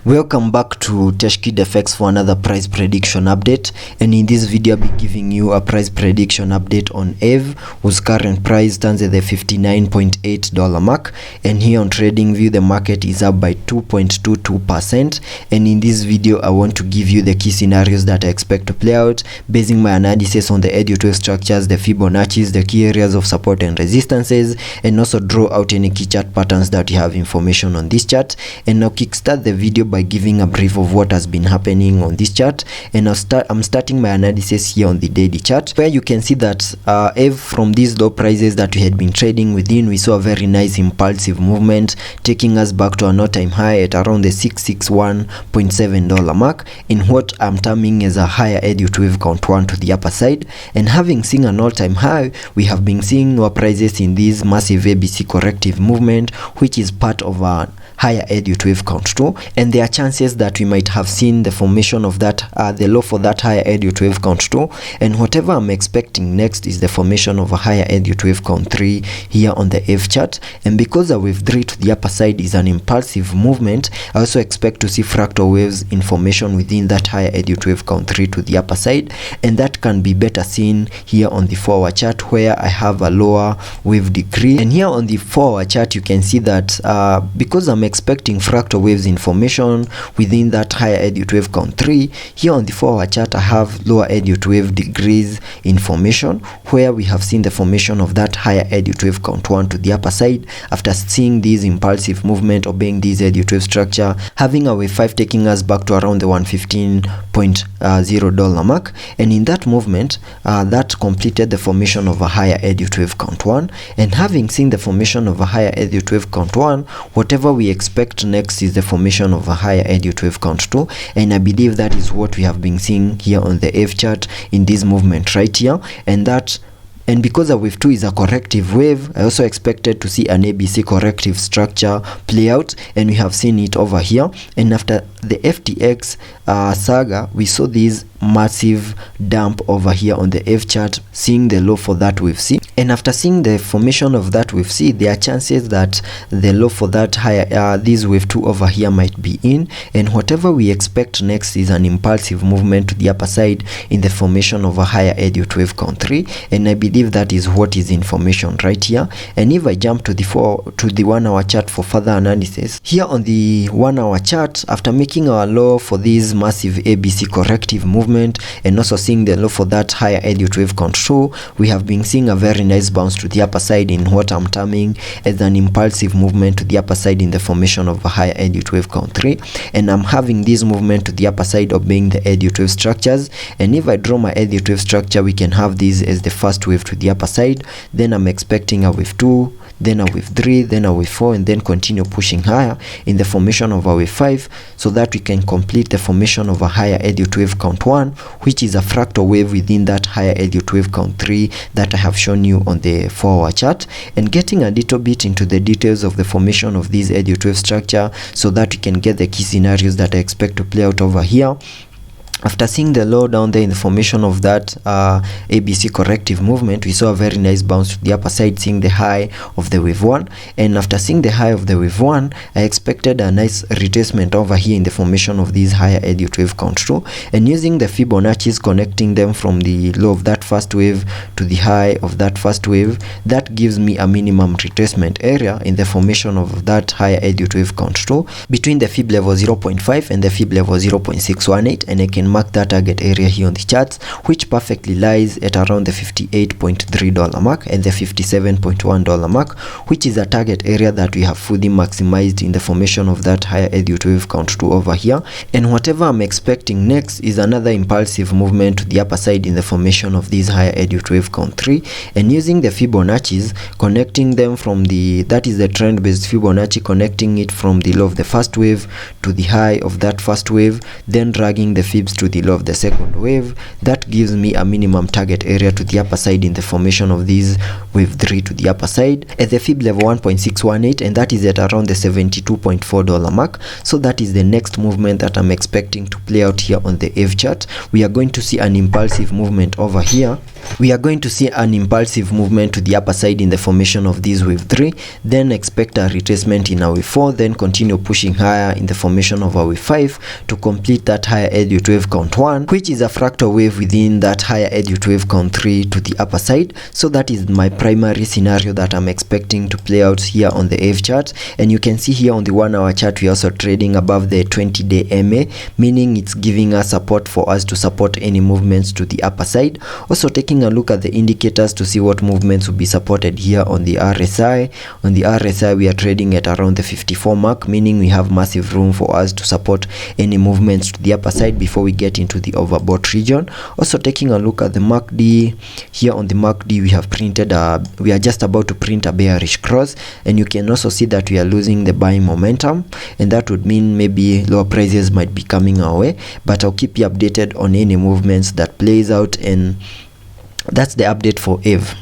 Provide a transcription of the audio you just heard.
Welcome back to TechKidFX for another price prediction update, and in this video I'll be giving you a price prediction update on Aave, whose current price stands at the $59.8 mark, and here on TradingView the market is up by 2.22%. And in this video I want to give you the key scenarios that I expect to play out, basing my analysis on the EBOOK structures, the Fibonacci's, the key areas of support and resistances, and also draw out any key chart patterns that you have information on this chart. And now kickstart the video by giving a brief of what has been happening on this chart, and I'm starting my analysis here on the daily chart, where you can see that Aave, from these low prices that we had been trading within, we saw a very nice impulsive movement taking us back to an all-time high at around the $661.7 mark, in what I'm terming as a higher EBOOK wave count 1 to the upper side. And having seen an all-time high, we have been seeing lower prices in this massive ABC corrective movement, which is part of a higher EBOOK wave count 2, and there are chances that we might have seen the formation of that the low for that higher EBOOK wave count 2, and whatever I'm expecting next is the formation of a higher EBOOK wave count 3 here on the Aave chart. And because a wave 3 to the upper side is an impulsive movement, I also expect to see fractal waves in formation within that higher EBOOK wave count 3 to the upper side, and that can be better seen here on the 4-hour chart, where I have a lower wave degree. And here on the 4-hour chart you can see that because I'm expecting fractal waves in formation within that higher EBOOK wave count 3, here on the 4-hour chart I have lower EBOOK wave degrees in formation, where we have seen the formation of that higher EBOOK wave count 1 to the upper side after seeing this impulsive movement, obeying this EBOOK wave structure, having a wave 5 taking us back to around the $115.0 mark. And in that movement that completed the formation of a higher EBOOK wave count 1, and having seen the formation of a higher EBOOK wave count 1, whatever we expect next is the formation of a higher EBOOK wave count 2, and I believe that is what we have been seeing here on the Aave chart in this movement right here. And because a wave 2 is a corrective wave, I also expected to see an ABC corrective structure play out, and we have seen it over here. And after the FTX saga, we saw this massive dump over here on the Aave chart, seeing the low for that wave C. And after seeing the formation of that wave C, there are chances that the low for that higher this wave 2 over here might be in, and whatever we expect next is an impulsive movement to the upper side in the formation of a higher EBOOK wave count 3, and I believe that is what is in formation right here. And if I jump to the 1-hour chart for further analysis, here on the 1-hour chart, after making our low for this massive ABC corrective movement and also seeing the low for that higher EBOOK wave count 2, we have been seeing a very nice bounce to the upper side in what I'm terming as an impulsive movement to the upper side in the formation of a higher EBOOK wave count 3, and I'm having this movement to the upper side obeying the EBOOK wave structures. And if I draw my EBOOK wave structure, we can have this as the first wave to the upper side, then I'm expecting a wave 2, then a wave 3, then a wave 4, and then continue pushing higher in the formation of a wave 5, so that we can complete the formation of a higher EBOOK wave count 1, which is a fractal wave within that higher EBOOK wave count 3 that I have shown you on the 4-hour chart. And getting a little bit into the details of the formation of this EBOOK wave structure, so that we can get the key scenarios that I expect to play out over here. After seeing the low down there in the formation of that ABC corrective movement, we saw a very nice bounce to the upper side, seeing the high of the wave 1. And after seeing the high of the wave 1, I expected a nice retracement over here in the formation of this higher EBOOK wave count 2, and using the Fibonacci's, connecting them from the low of that first wave to the high of that first wave, that gives me a minimum retracement area in the formation of that higher EBOOK wave count 2 between the Fib level 0.5 and the Fib level 0.618, and I can mark that target area here on the charts, which perfectly lies at around the $58.3 mark and the $57.1 mark, which is a target area that we have fully maximized in the formation of that higher EBOOK wave count 2 over here. And whatever I'm expecting next is another impulsive movement to the upper side in the formation of this higher EBOOK wave count 3, and using the Fibonacci's, connecting them from that is the trend based Fibonacci, connecting it from the low of the first wave to the high of that first wave, then dragging the fibs to the low of the second wave. That gives me a minimum target area to the upper side in the formation of this wave 3 to the upper side at the Fib level 1.618, and that is at around the $72.4 mark. So that is the next movement that I'm expecting to play out here on the Aave chart. We are going to see an impulsive movement over here we are going to see an impulsive movement to the upper side in the formation of this wave 3, then expect a retracement in our wave 4, then continue pushing higher in the formation of our wave 5 to complete that higher Elliott wave count 1, which is a fractal wave within that higher Elliott wave count 3 to the upper side. So that is my primary scenario that I'm expecting to play out here on the Aave chart. And you can see here on the 1 hour chart, we're also trading above the 20-day MA, meaning it's giving us support for us to support any movements to the upper side. Also taking a look at the indicators to see what movements will be supported here on the RSI. On the RSI, we are trading at around the 54 mark, meaning we have massive room for us to support any movements to the upper side before we get into the overbought region. Also taking a look at the MACD, here on the MACD we have printed we are just about to print a bearish cross, and you can also see that we are losing the buying momentum, and that would mean maybe lower prices might be coming our way, but I'll keep you updated on any movements that plays out. And that's the update for Aave.